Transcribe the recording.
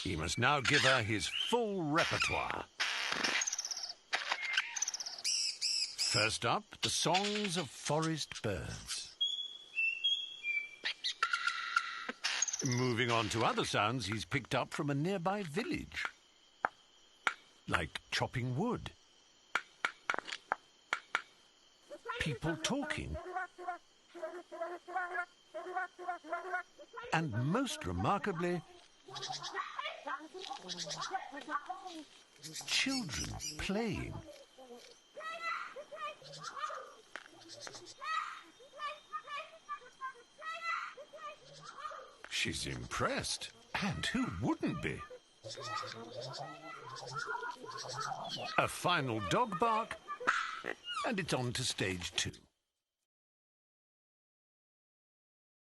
He must now give her his full repertoire. First up, the songs of forest birds. Moving on to other sounds he's picked up from a nearby village, like chopping wood, people talking, and most remarkably, children playing. She's impressed, and who wouldn't be? A final dog bark, and it's on to stage 2.